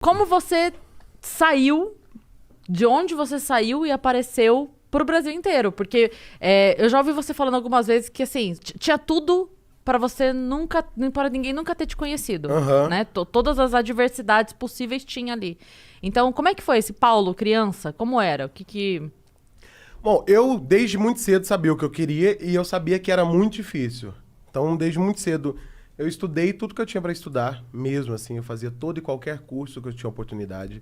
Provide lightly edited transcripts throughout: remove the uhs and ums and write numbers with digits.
Como você saiu, de onde você saiu e apareceu pro Brasil inteiro? Porque eu já ouvi você falando algumas vezes que, assim, tinha tudo pra você nunca, para ninguém nunca ter te conhecido, né? Todas as adversidades possíveis tinha ali. Então, como é que foi esse Paulo, criança? Como era? O que... Bom, eu desde muito cedo sabia o que eu queria e eu sabia que era muito difícil. Então, desde muito cedo, eu estudei tudo que eu tinha para estudar, mesmo assim. Eu fazia todo e qualquer curso que eu tinha oportunidade.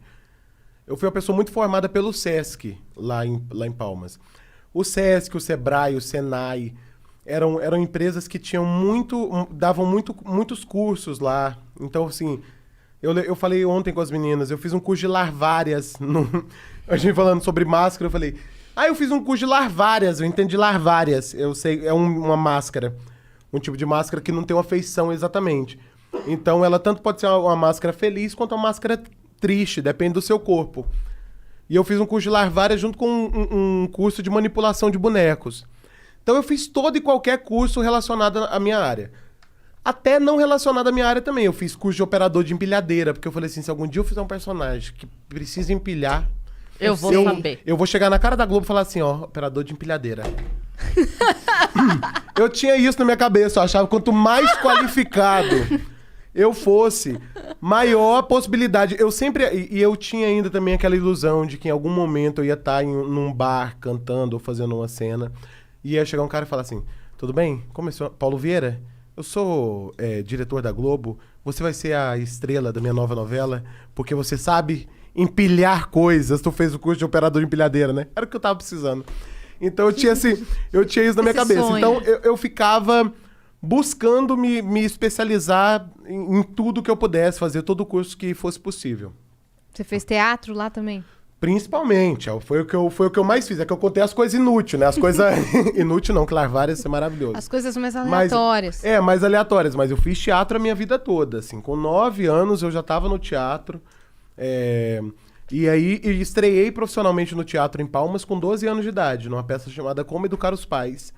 Eu fui uma pessoa muito formada pelo Sesc, lá em Palmas. O Sesc, o Sebrae, o Senai, eram empresas que tinham davam muitos cursos lá. Então, assim, eu falei ontem com as meninas, eu fiz um curso de larvárias. A gente falando sobre máscara, eu falei... eu fiz um curso de larvárias, eu entendi larvárias. Eu sei, é uma máscara. Um tipo de máscara que não tem uma feição exatamente. Então, ela tanto pode ser uma máscara feliz quanto uma máscara triste, depende do seu corpo. E eu fiz um curso de larvárias junto com um curso de manipulação de bonecos. Então, eu fiz todo e qualquer curso relacionado à minha área. Até não relacionado à minha área também. Eu fiz curso de operador de empilhadeira, porque eu falei assim, se algum dia eu fizer um personagem que precisa empilhar... Eu vou saber. Eu vou chegar na cara da Globo e falar assim, ó, operador de empilhadeira. Eu tinha isso na minha cabeça, eu achava que quanto mais qualificado eu fosse, maior a possibilidade. Eu sempre... E eu tinha ainda também aquela ilusão de que em algum momento eu ia estar num bar cantando ou fazendo uma cena. E ia chegar um cara e falar assim, tudo bem? Começou, Paulo Vieira, eu sou diretor da Globo, você vai ser a estrela da minha nova novela, porque você sabe... empilhar coisas. Tu fez o curso de operador de empilhadeira, né? Era o que eu tava precisando. Então eu tinha isso na minha cabeça. Sonho. Então eu ficava buscando me especializar em tudo que eu pudesse, fazer todo o curso que fosse possível. Você fez teatro lá também? Principalmente. Foi o que eu mais fiz. É que eu contei as coisas inúteis, né? As coisas... Inútil não, que larvárias é maravilhoso. As coisas mais aleatórias. Mais aleatórias. Mas eu fiz teatro a minha vida toda, assim. Com 9 anos eu já tava no teatro. E aí estreiei profissionalmente no teatro em Palmas com 12 anos de idade, numa peça chamada Como Educar os Pais,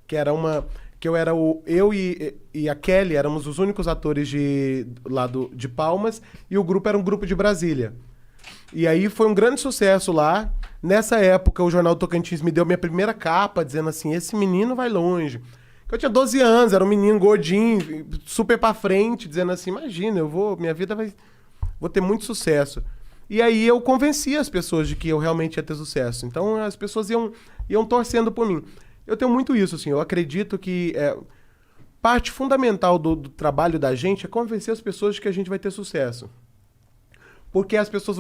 que era que eu e a Kelly éramos os únicos atores de Palmas e o grupo era um grupo de Brasília. E aí foi um grande sucesso lá. Nessa época o Jornal Tocantins me deu minha primeira capa, dizendo assim, esse menino vai longe. Eu tinha 12 anos, era um menino gordinho, super pra frente, dizendo assim, imagina, minha vida vou ter muito sucesso. E aí eu convenci as pessoas de que eu realmente ia ter sucesso. Então as pessoas iam torcendo por mim. Eu tenho muito isso, assim. Eu acredito que parte fundamental do trabalho da gente é convencer as pessoas de que a gente vai ter sucesso. Porque as pessoas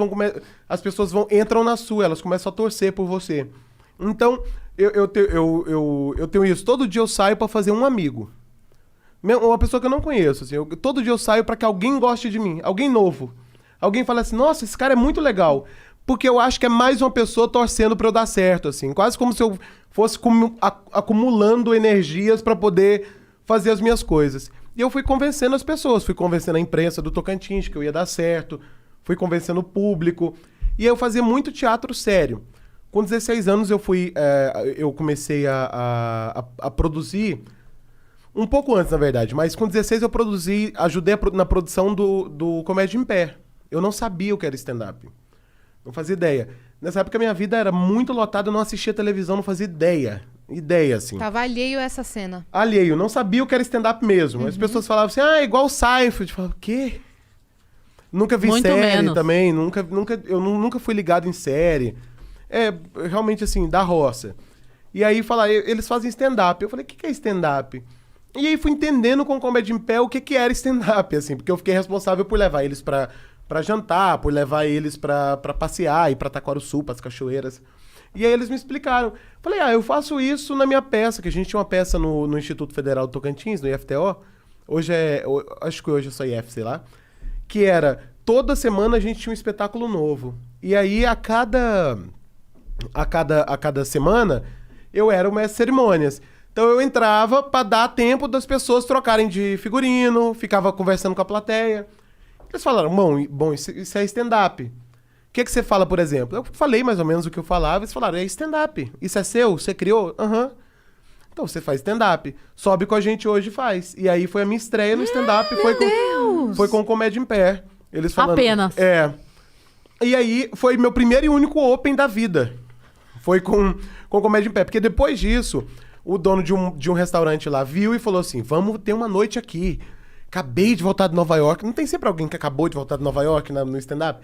entram na sua, elas começam a torcer por você. Então eu tenho isso. Todo dia eu saio para fazer um amigo. Uma pessoa que eu não conheço, assim. Todo dia eu saio para que alguém goste de mim, alguém novo. Alguém fala assim, nossa, esse cara é muito legal. Porque eu acho que é mais uma pessoa torcendo pra eu dar certo, assim. Quase como se eu fosse acumulando energias pra poder fazer as minhas coisas. E eu fui convencendo as pessoas. Fui convencendo a imprensa do Tocantins que eu ia dar certo. Fui convencendo o público. E eu fazia muito teatro sério. Com 16 anos eu comecei a produzir... Um pouco antes, na verdade. Mas com 16 eu ajudei na produção do Comédia em Pé. Eu não sabia o que era stand-up. Não fazia ideia. Nessa época, minha vida era muito lotada, eu não assistia televisão, não fazia ideia. Ideia, assim. Tava alheio a essa cena. Alheio, não sabia o que era stand-up mesmo. As pessoas falavam assim, igual o Seinfeld. Eu falava, o quê? Nunca vi Muito série menos. também, eu nunca fui ligado em série. Realmente assim, da roça. E aí eles fazem stand-up. Eu falei, o que é stand-up? E aí fui entendendo com o Comédia em Pé o que era stand-up, assim, porque eu fiquei responsável por levar eles pra jantar, por levar eles pra passear, ir pra Taquarussu, pras cachoeiras. E aí eles me explicaram. Falei, eu faço isso na minha peça, que a gente tinha uma peça no Instituto Federal do Tocantins, no IFTO. Acho que hoje é só IF, sei lá. Que era, toda semana a gente tinha um espetáculo novo. E aí a cada semana eu era o mestre de cerimônias. Então eu entrava pra dar tempo das pessoas trocarem de figurino, ficava conversando com a plateia. Eles falaram, bom, isso é stand-up. O que você fala, por exemplo? Eu falei mais ou menos o que eu falava, eles falaram, é stand-up. Isso é seu? Você criou? Aham. Então você faz stand-up. Sobe com a gente hoje e faz. E aí foi a minha estreia no stand-up. Foi com Comédia em Pé. Eles falando, Apenas. E aí foi meu primeiro e único open da vida. Foi com comédia em pé. Porque depois disso, o dono de um restaurante lá viu e falou assim, vamos ter uma noite aqui. Acabei de voltar de Nova York. Não tem sempre alguém que acabou de voltar de Nova York no stand-up?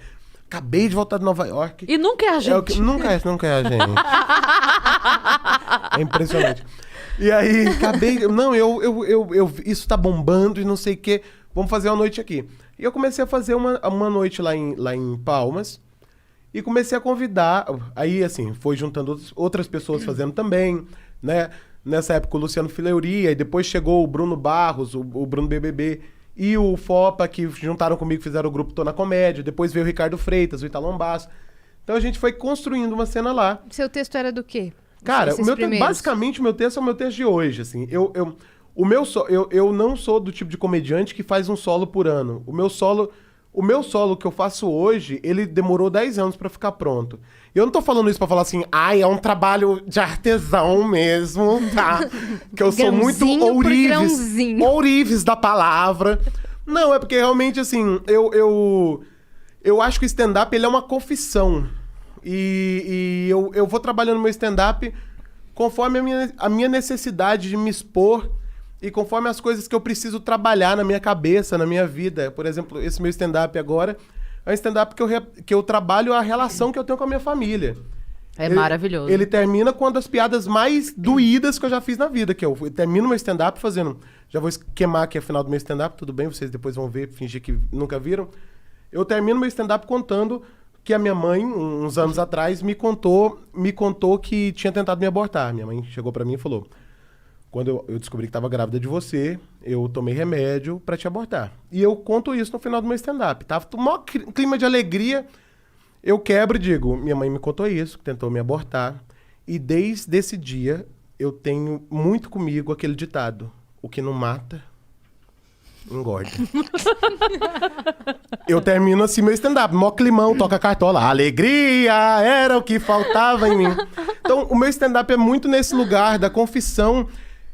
Acabei de voltar de Nova York. E nunca é a gente. Nunca é a gente. É impressionante. E aí, acabei... Não, isso tá bombando e não sei o quê. Vamos fazer uma noite aqui. E eu comecei a fazer uma noite lá em Palmas. E comecei a convidar... Aí, assim, foi juntando outras pessoas fazendo também, né? Nessa época, o Luciano Fileuria. E depois chegou o Bruno Barros, o Bruno BBB... E o Fopa, que juntaram comigo, fizeram o grupo Tô na Comédia. Depois veio o Ricardo Freitas, o Italon Basso. Então a gente foi construindo uma cena lá. Seu texto era do quê? Cara, basicamente o meu texto é o meu texto de hoje, assim. Eu não sou do tipo de comediante que faz um solo por ano. O meu solo que eu faço hoje, ele demorou 10 anos pra ficar pronto. E eu não tô falando isso pra falar assim, é um trabalho de artesão mesmo, tá? Que eu sou muito ourives da palavra. Não, é porque realmente, assim, eu acho que o stand-up, ele é uma confissão. E eu vou trabalhando meu stand-up conforme a minha necessidade de me expor e conforme as coisas que eu preciso trabalhar na minha cabeça, na minha vida. Por exemplo, esse meu stand-up agora é um stand-up que eu trabalho a relação que eu tenho com a minha família. Maravilhoso. Ele termina com uma das piadas mais doídas que eu já fiz na vida, que eu termino meu stand-up fazendo... Já vou esquemar aqui a final do meu stand-up, tudo bem? Vocês depois vão ver, fingir que nunca viram. Eu termino meu stand-up contando que a minha mãe, uns anos atrás, me contou que tinha tentado me abortar. Minha mãe chegou pra mim e falou... Quando eu descobri que estava grávida de você, eu tomei remédio para te abortar. E eu conto isso no final do meu stand-up. Tava o maior clima de alegria. Eu quebro e digo, minha mãe me contou isso, que tentou me abortar. E desde esse dia, eu tenho muito comigo aquele ditado. O que não mata, engorda. Eu termino assim meu stand-up. Mó climão, toca cartola. Alegria era o que faltava em mim. Então, o meu stand-up é muito nesse lugar da confissão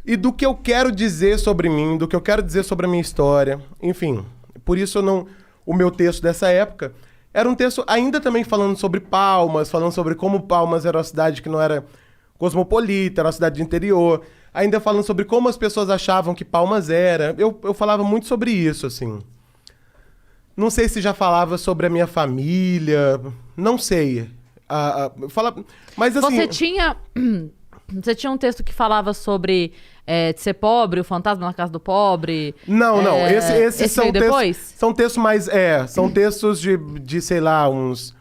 e do que eu quero dizer sobre mim, do que eu quero dizer sobre a minha história. Enfim, por isso o meu texto dessa época era um texto ainda também falando sobre Palmas, falando sobre como Palmas era uma cidade que não era cosmopolita, era uma cidade de interior. Ainda falando sobre como as pessoas achavam que Palmas era. Eu falava muito sobre isso, assim. Não sei se já falava sobre a minha família, não sei. Mas assim... Você tinha um texto que falava sobre de ser pobre, o fantasma na casa do pobre? Não. Esses são depois? São textos mais... são textos de, sei lá, uns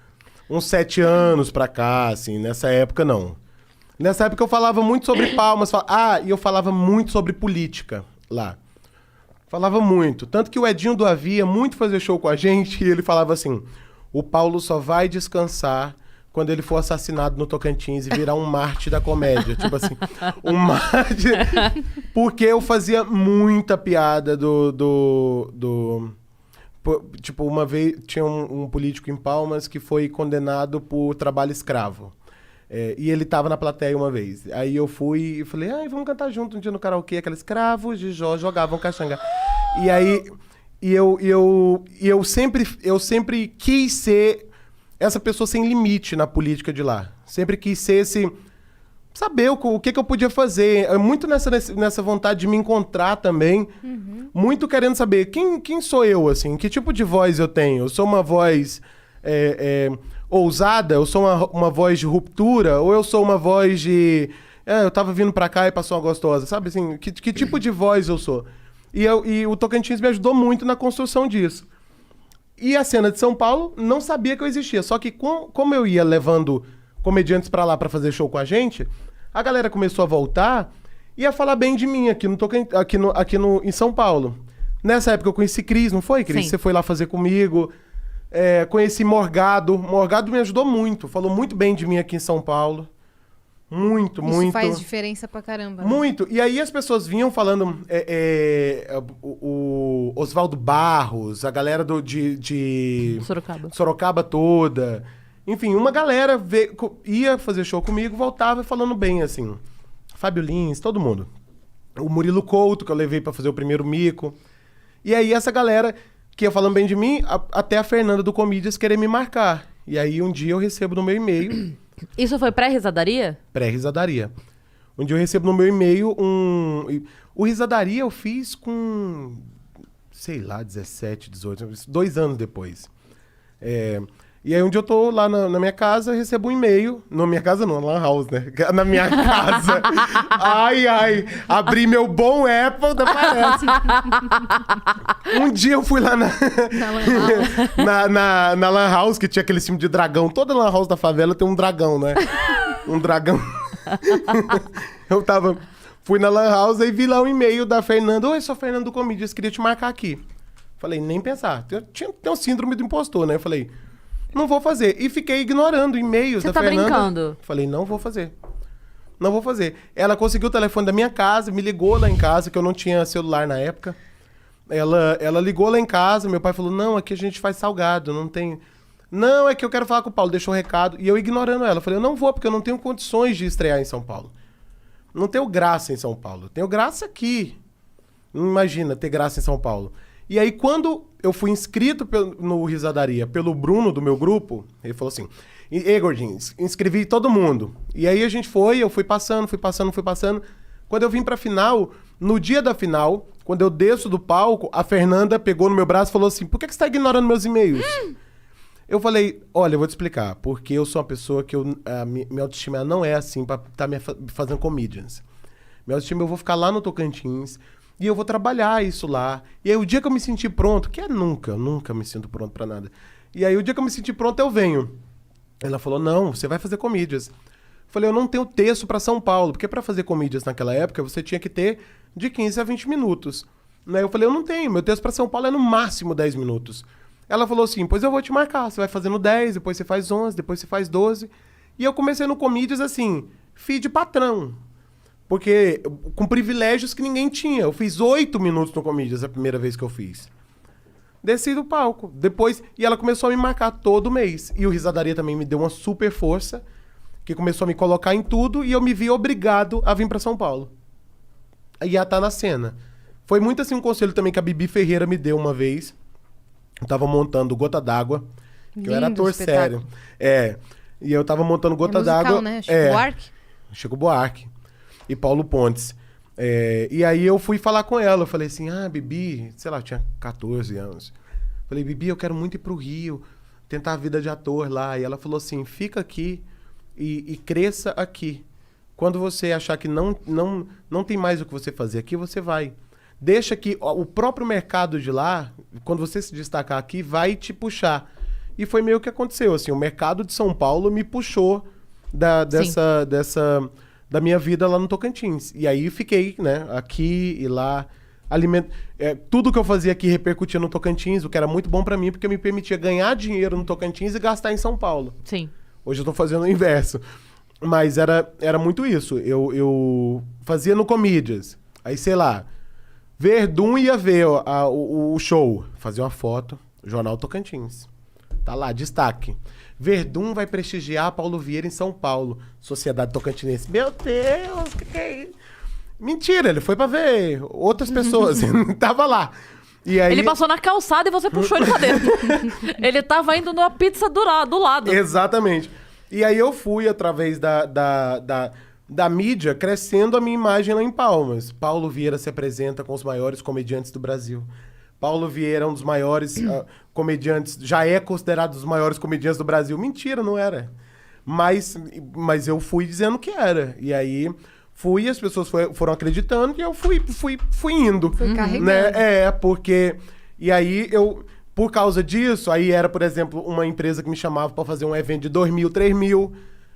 7 anos pra cá, assim. Nessa época, não. Nessa época eu falava muito sobre Palmas. E eu falava muito sobre política lá. Falava muito. Tanto que o Edinho do Avia muito fazer show com a gente e ele falava assim, o Paulo só vai descansar quando ele for assassinado no Tocantins e virar um Marte da comédia. Tipo assim, um Marte... Porque eu fazia muita piada Tipo, uma vez tinha um político em Palmas que foi condenado por trabalho escravo. E ele tava na plateia uma vez. Aí eu fui e falei, vamos cantar junto um dia no karaokê, aqueles escravos de Jó jogavam caxanga. E aí, eu sempre quis ser essa pessoa sem limite na política de lá. Sempre quis ser saber o que eu podia fazer. Muito nessa vontade de me encontrar também. Uhum. Muito querendo saber quem sou eu, assim, que tipo de voz eu tenho. Eu sou uma voz ousada? Eu sou uma voz de ruptura? Ou eu sou uma voz de... eu tava vindo pra cá e passou uma gostosa, sabe? Assim, que tipo de voz eu sou? E o Tocantins me ajudou muito na construção disso. E a cena de São Paulo não sabia que eu existia. Só que como eu ia levando comediantes pra lá pra fazer show com a gente, a galera começou a voltar e a falar bem de mim aqui em São Paulo. Nessa época eu conheci Cris, não foi, Cris? Sim. Você foi lá fazer comigo. Conheci Morgado. Morgado me ajudou muito. Falou muito bem de mim aqui em São Paulo. Muito. Isso faz diferença pra caramba. Né? Muito. E aí as pessoas vinham falando... o Oswaldo Barros, a galera de Sorocaba toda. Enfim, uma galera ia fazer show comigo, voltava falando bem, assim. Fábio Lins, todo mundo. O Murilo Couto, que eu levei pra fazer o primeiro mico. E aí essa galera que ia falando bem de mim, até a Fernanda do Comedians querer me marcar. E aí um dia eu recebo no meu e-mail... Isso foi pré-risadaria? Pré-risadaria. Um dia eu recebo no meu e-mail O risadaria eu fiz com... sei lá, 17, 18... 2 anos depois. E aí um dia eu tô lá na minha casa, recebo um e-mail. Na minha casa não, na Lan House, né? Na minha casa. Ai. Abri meu bom Apple, até parece. Um dia eu fui lá na Lan House, que tinha aquele filme de dragão. Toda Lan House da favela tem um dragão, né? Um dragão. Fui na Lan House e vi lá um e-mail da Fernanda. Oi, sou a Fernanda do Comedians, queria te marcar aqui. Falei, nem pensar. Tem um síndrome do impostor, né? Eu falei... não vou fazer. E fiquei ignorando e-mails da Fernanda. Você tá brincando? Falei, não vou fazer. Não vou fazer. Ela conseguiu o telefone da minha casa, me ligou lá em casa, que eu não tinha celular na época. Ela ligou lá em casa, meu pai falou, não, aqui a gente faz salgado, não tem... não, é que eu quero falar com o Paulo, deixou um recado. E eu ignorando ela. Falei, eu não vou, porque eu não tenho condições de estrear em São Paulo. Não tenho graça em São Paulo. Tenho graça aqui. Não imagina ter graça em São Paulo. E aí, quando eu fui inscrito no Risadaria pelo Bruno, do meu grupo, ele falou assim, Gordinho, inscrevi todo mundo. E aí eu fui passando. Quando eu vim pra final, no dia da final, quando eu desço do palco, a Fernanda pegou no meu braço e falou assim, por que você tá ignorando meus e-mails? Eu falei, olha, eu vou te explicar, porque eu sou uma pessoa que minha autoestima não é assim pra estar fazendo comedians. Minha autoestima, eu vou ficar lá no Tocantins, e eu vou trabalhar isso lá. E aí o dia que eu me sentir pronto, que é nunca, eu nunca me sinto pronto pra nada. E aí o dia que eu me sentir pronto, eu venho. Ela falou, não, você vai fazer comedians. Eu falei, eu não tenho texto pra São Paulo, porque pra fazer comedians naquela época, você tinha que ter de 15 a 20 minutos. Né? Eu falei, eu não tenho, meu texto pra São Paulo é no máximo 10 minutos. Ela falou assim, pois eu vou te marcar, você vai fazendo 10, depois você faz 11, depois você faz 12. E eu comecei no comedians assim, feed patrão. Porque, com privilégios que ninguém tinha. Eu fiz 8 minutos no Comedians a primeira vez que eu fiz. Desci do palco. Depois, e ela começou a me marcar todo mês. E o Risadaria também me deu uma super força, que começou a me colocar em tudo, e eu me vi obrigado a vir pra São Paulo. E a estar na cena. Foi muito assim um conselho também que a Bibi Ferreira me deu uma vez. Eu tava montando Gota d'Água, que eu era ator sério. E eu tava montando Gota d'Água. Né? Chico Buarque? Chico Buarque. E Paulo Pontes. E aí eu fui falar com ela. Eu falei assim, Bibi, sei lá, eu tinha 14 anos. Falei, Bibi, eu quero muito ir pro Rio, tentar a vida de ator lá. E ela falou assim, fica aqui e cresça aqui. Quando você achar que não tem mais o que você fazer aqui, você vai. Deixa que o próprio mercado de lá, quando você se destacar aqui, vai te puxar. E foi meio que aconteceu, assim, o mercado de São Paulo me puxou da minha vida lá no Tocantins. E aí fiquei, né, aqui e lá, tudo que eu fazia aqui repercutia no Tocantins, o que era muito bom pra mim, porque me permitia ganhar dinheiro no Tocantins e gastar em São Paulo. Sim. Hoje eu tô fazendo o inverso. Mas era muito isso. Eu fazia no Comedians. Aí, sei lá, Verdun ia ver o show. Fazia uma foto, Jornal Tocantins. Tá lá, destaque. Verdun vai prestigiar Paulo Vieira em São Paulo. Sociedade Tocantinense. Meu Deus, que é isso? Mentira, ele foi pra ver outras pessoas. Tava lá. E aí... ele passou na calçada e você puxou ele pra dentro. Ele tava indo numa pizza do lado. Exatamente. E aí eu fui, através da mídia, crescendo a minha imagem lá em Palmas. Paulo Vieira se apresenta com os maiores comediantes do Brasil. Paulo Vieira é um dos maiores comediantes, já é considerado um dos maiores comediantes do Brasil. Mentira, não era. Mas eu fui dizendo que era. E aí fui, as pessoas foram acreditando e eu fui indo. Foi carregando. Né? Porque... E aí por causa disso, aí era, por exemplo, uma empresa que me chamava para fazer um evento de 2 mil, 3 mil.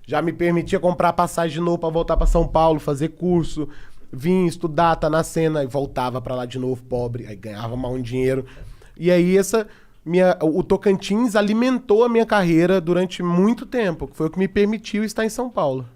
Já me permitia comprar passagem de novo para voltar para São Paulo, fazer curso. Vim estudar, tá na cena, e voltava pra lá de novo, pobre, aí ganhava mal um dinheiro. E aí o Tocantins alimentou a minha carreira durante muito tempo, que foi o que me permitiu estar em São Paulo.